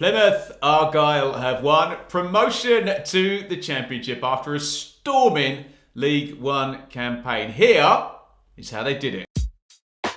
Plymouth Argyle have won promotion to the Championship after a storming League One campaign. Here is how they did it.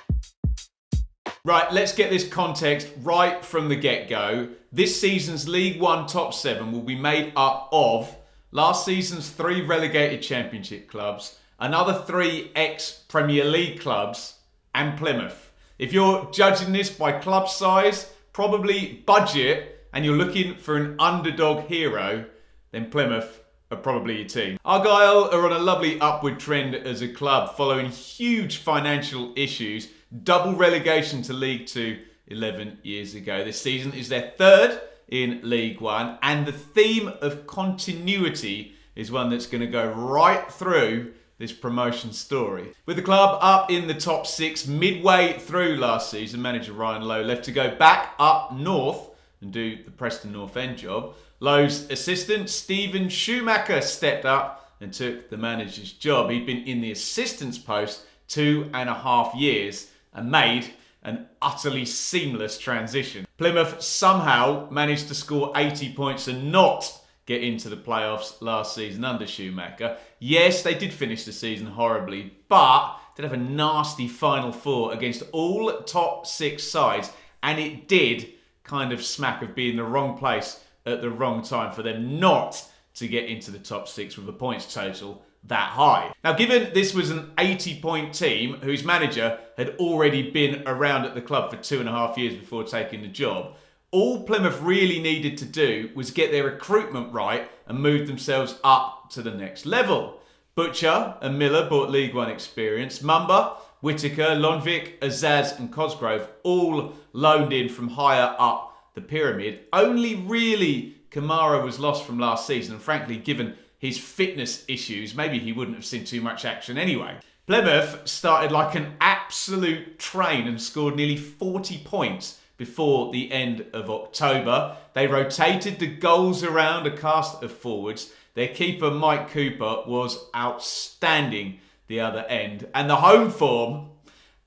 Right, let's get this context right from the get-go. This season's League One top 7 will be made up of last season's 3 relegated Championship clubs, another 3 ex-Premier League clubs, and Plymouth. If you're judging this by club size, probably budget, and you're looking for an underdog hero, then Plymouth are probably your team. Argyle are on a lovely upward trend as a club following huge financial issues, double relegation to League 2 11 years ago. This season is their 3rd in League 1, and the theme of continuity is one that's going to go right through this promotion story. With the club up in the top 6 midway through last season, manager Ryan Lowe left to go back up north and do the Preston North End job. Lowe's assistant, Stephen Schumacher, stepped up and took the manager's job. He'd been in the assistant's post 2.5 years and made an utterly seamless transition. Plymouth somehow managed to score 80 points and not get into the playoffs last season under Schumacher. Yes, they did finish the season horribly, but did have a nasty Final Four against all top 6 sides, and it did kind of smack of being the wrong place at the wrong time for them not to get into the top 6 with a points total that high. Now, given this was an 80-point team whose manager had already been around at the club for 2.5 years before taking the job, all Plymouth really needed to do was get their recruitment right and move themselves up to the next level. Butcher and Miller brought League One experience. Mumba, Whittaker, Lonvik, Azaz and Cosgrove all loaned in from higher up the pyramid. Only really Kamara was lost from last season, and frankly, given his fitness issues, maybe he wouldn't have seen too much action anyway. Plymouth started like an absolute train and scored nearly 40 points before the end of October. They rotated the goals around a cast of forwards. Their keeper, Mike Cooper, was outstanding the other end. And the home form,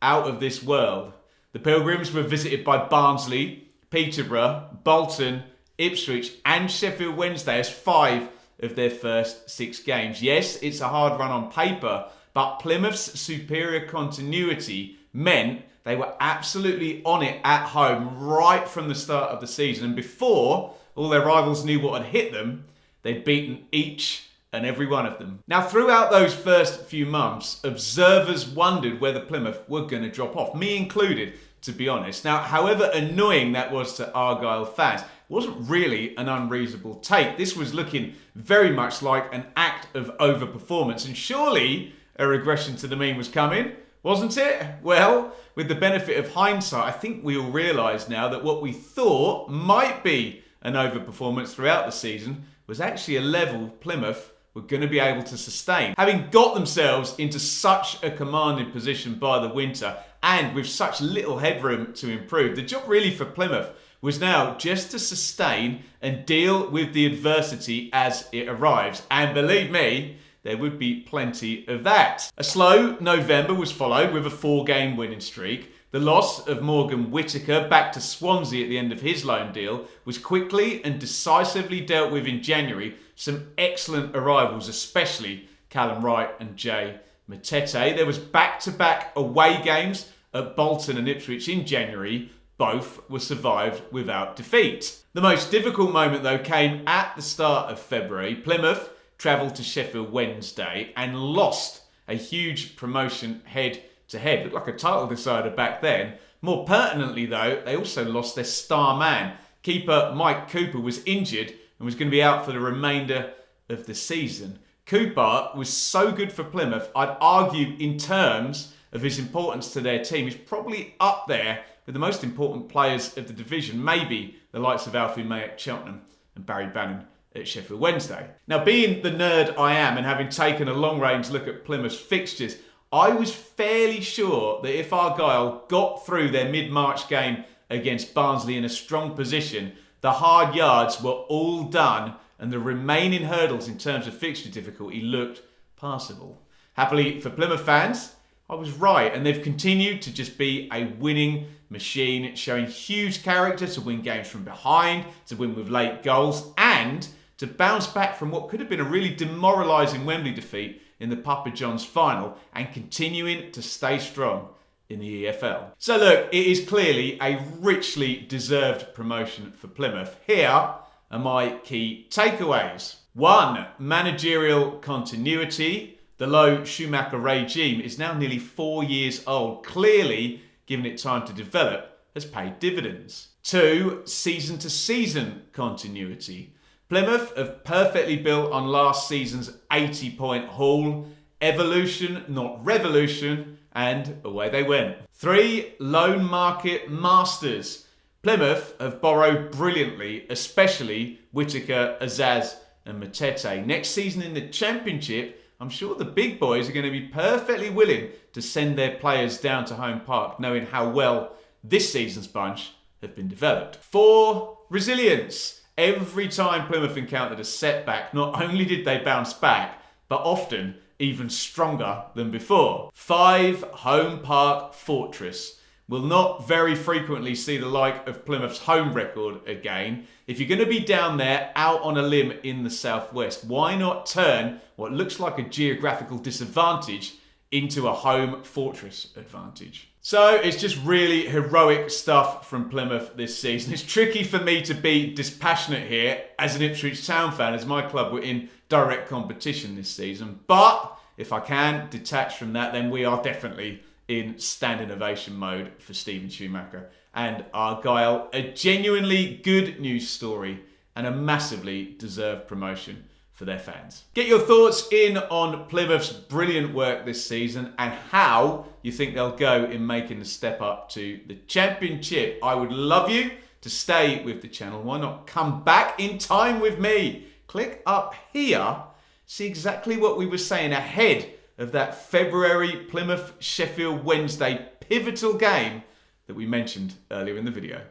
out of this world. The Pilgrims were visited by Barnsley, Peterborough, Bolton, Ipswich and Sheffield Wednesday as 5 of their first 6 games. Yes, it's a hard run on paper, but Plymouth's superior continuity meant they were absolutely on it at home right from the start of the season. And before all their rivals knew what had hit them, they'd beaten each and every one of them. Now, throughout those first few months, observers wondered whether Plymouth were going to drop off, me included, to be honest. Now, however annoying that was to Argyle fans, it wasn't really an unreasonable take. This was looking very much like an act of overperformance, and surely a regression to the mean was coming, wasn't it? Well, with the benefit of hindsight, I think we all realise now that what we thought might be an overperformance throughout the season was actually a level Plymouth were going to be able to sustain. Having got themselves into such a commanding position by the winter and with such little headroom to improve, the job really for Plymouth was now just to sustain and deal with the adversity as it arrives. And believe me, there would be plenty of that. A slow November was followed with a 4-game winning streak. The loss of Morgan Whittaker back to Swansea at the end of his loan deal was quickly and decisively dealt with in January. Some excellent arrivals, especially Callum Wright and Jay Matete. There was back-to-back away games at Bolton and Ipswich in January. Both were survived without defeat. The most difficult moment, though, came at the start of February. Plymouth travelled to Sheffield Wednesday and lost a huge promotion head-to-head. Looked like a title decider back then. More pertinently, though, they also lost their star man. Keeper Mike Cooper was injured and was going to be out for the remainder of the season. Cooper was so good for Plymouth, I'd argue in terms of his importance to their team, he's probably up there with the most important players of the division, maybe the likes of Alfie May at Cheltenham and Barry Bannon at Sheffield Wednesday. Now, being the nerd I am and having taken a long-range look at Plymouth's fixtures, I was fairly sure that if Argyle got through their mid-March game against Barnsley in a strong position, the hard yards were all done and the remaining hurdles in terms of fixture difficulty looked passable. Happily for Plymouth fans, I was right, and they've continued to just be a winning machine, showing huge character to win games from behind, to win with late goals, and to bounce back from what could have been a really demoralising Wembley defeat in the Papa John's final, and continuing to stay strong in the EFL. So look, it is clearly a richly deserved promotion for Plymouth. Here are my key takeaways. 1. Managerial continuity. The low Schumacher regime is now nearly 4 years old. Clearly, given it time to develop, has paid dividends. 2. Season-to-season continuity. Plymouth have perfectly built on last season's 80-point haul. Evolution, not revolution, and away they went. 3. Loan market masters. Plymouth have borrowed brilliantly, especially Whittaker, Azaz and Matete. Next season in the Championship, I'm sure the big boys are going to be perfectly willing to send their players down to home park, knowing how well this season's bunch have been developed. 4. Resilience. Every time Plymouth encountered a setback, not only did they bounce back, but often even stronger than before. 5. Home park fortress. We'll not very frequently see the like of Plymouth's home record again. If you're going to be down there out on a limb in the southwest, why not turn what looks like a geographical disadvantage into a home fortress advantage? So it's just really heroic stuff from Plymouth this season. It's tricky for me to be dispassionate here as an Ipswich Town fan, as my club were in direct competition this season. But if I can detach from that, then we are definitely in standing ovation mode for Steven Schumacher and Argyle. A genuinely good news story and a massively deserved promotion for their fans. Get your thoughts in on Plymouth's brilliant work this season and how you think they'll go in making the step up to the Championship. I would love you to stay with the channel. Why not come back in time with me? Click up here, see exactly what we were saying ahead of that February Plymouth-Sheffield Wednesday pivotal game that we mentioned earlier in the video.